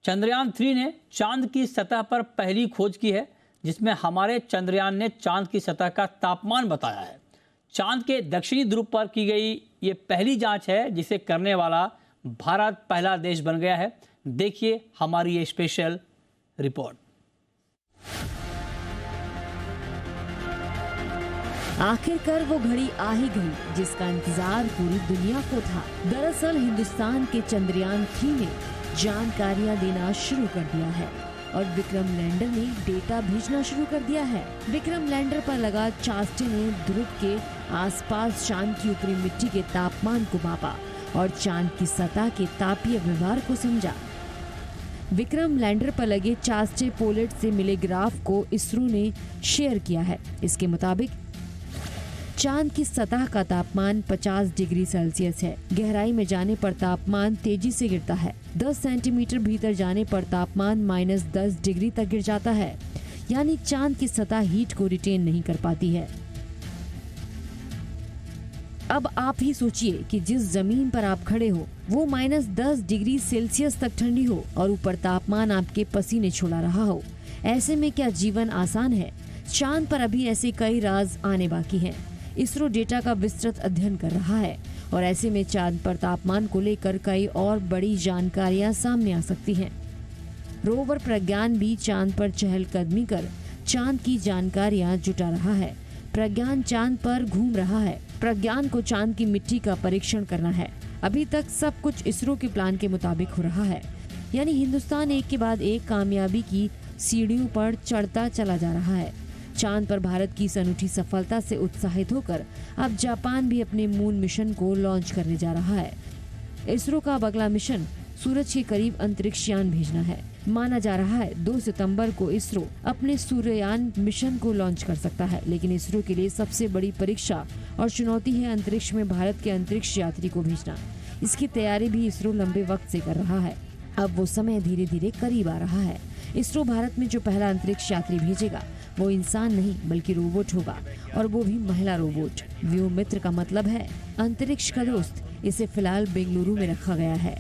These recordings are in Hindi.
चंद्रयान 3 ने चांद की सतह पर पहली खोज की है, जिसमें हमारे चंद्रयान ने चांद की सतह का तापमान बताया है। चांद के दक्षिणी ध्रुव पर की गई ये पहली जांच है, जिसे करने वाला भारत पहला देश बन गया है। देखिए हमारी ये स्पेशल रिपोर्ट। आखिरकार वो घड़ी आ ही गई जिसका इंतजार पूरी दुनिया को था। दरअसल हिंदुस्तान के चंद्रयान 3 ने जानकारियां देना शुरू कर दिया है और विक्रम लैंडर ने डेटा भेजना शुरू कर दिया है। विक्रम लैंडर पर लगा चास्टे ने ध्रुव के आसपास चांद की ऊपरी मिट्टी के तापमान को मापा और चांद की सतह के तापीय व्यवहार को समझा। विक्रम लैंडर पर लगे चास्टे पोलेट से मिले ग्राफ को इसरो ने शेयर किया है। इसके मुताबिक चांद की सतह का तापमान 50 डिग्री सेल्सियस है। गहराई में जाने पर तापमान तेजी से गिरता है। 10 सेंटीमीटर भीतर जाने पर तापमान -10 डिग्री तक गिर जाता है, यानी चांद की सतह हीट को रिटेन नहीं कर पाती है। अब आप ही सोचिए कि जिस जमीन पर आप खड़े हो वो -10 डिग्री सेल्सियस तक ठंडी हो और ऊपर तापमान आपके पसीने छुड़ा रहा हो। ऐसे में क्या जीवन आसान है? चांद पर अभी ऐसे कई राज आने बाकी हैं। इसरो डेटा का विस्तृत अध्ययन कर रहा है और ऐसे में चांद पर तापमान को लेकर कई और बड़ी जानकारियां सामने आ सकती हैं। रोवर प्रज्ञान भी चांद पर चहलकदमी कर चांद की जानकारियां जुटा रहा है। प्रज्ञान चांद पर घूम रहा है। प्रज्ञान को चांद की मिट्टी का परीक्षण करना है। अभी तक सब कुछ इसरो के प्लान के मुताबिक हो रहा है, यानी हिंदुस्तान एक के बाद एक कामयाबी की सीढ़ियों पर चढ़ता चला जा रहा है। चांद पर भारत की इस अनूठी सफलता से उत्साहित होकर अब जापान भी अपने मून मिशन को लॉन्च करने जा रहा है। इसरो का अब अगला मिशन सूरज के करीब अंतरिक्ष यान भेजना है। माना जा रहा है 2 सितंबर को इसरो अपने सूर्ययान मिशन को लॉन्च कर सकता है, लेकिन इसरो के लिए सबसे बड़ी परीक्षा और चुनौती है अंतरिक्ष में भारत के अंतरिक्ष यात्री को भेजना। इसकी तैयारी भी इसरो लंबे वक्त से कर रहा है। अब वो समय धीरे धीरे करीब आ रहा है। इसरो भारत में जो पहला अंतरिक्ष यात्री भेजेगा वो इंसान नहीं बल्कि रोबोट होगा, और वो भी महिला रोबोट। व्योमित्र का मतलब है अंतरिक्ष का दोस्त। इसे फिलहाल बेंगलुरु में रखा गया है।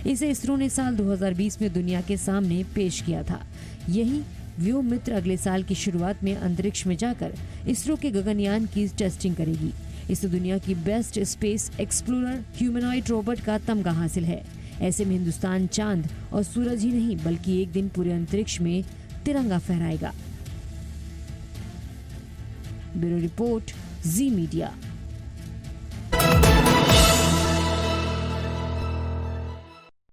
इसे इसरो ने साल 2020 में दुनिया के सामने पेश किया था। यही व्योमित्र अगले साल की शुरुआत में अंतरिक्ष में जाकर इसरो के गगनयान की टेस्टिंग करेगी। इसे दुनिया की best space explorer humanoid robot का तमगा हासिल है। ऐसे में हिंदुस्तान चांद और सूरज ही नहीं बल्कि एक दिन पूरे अंतरिक्ष में तिरंगा फहराएगा। ब्यूरो रिपोर्ट, जी मीडिया।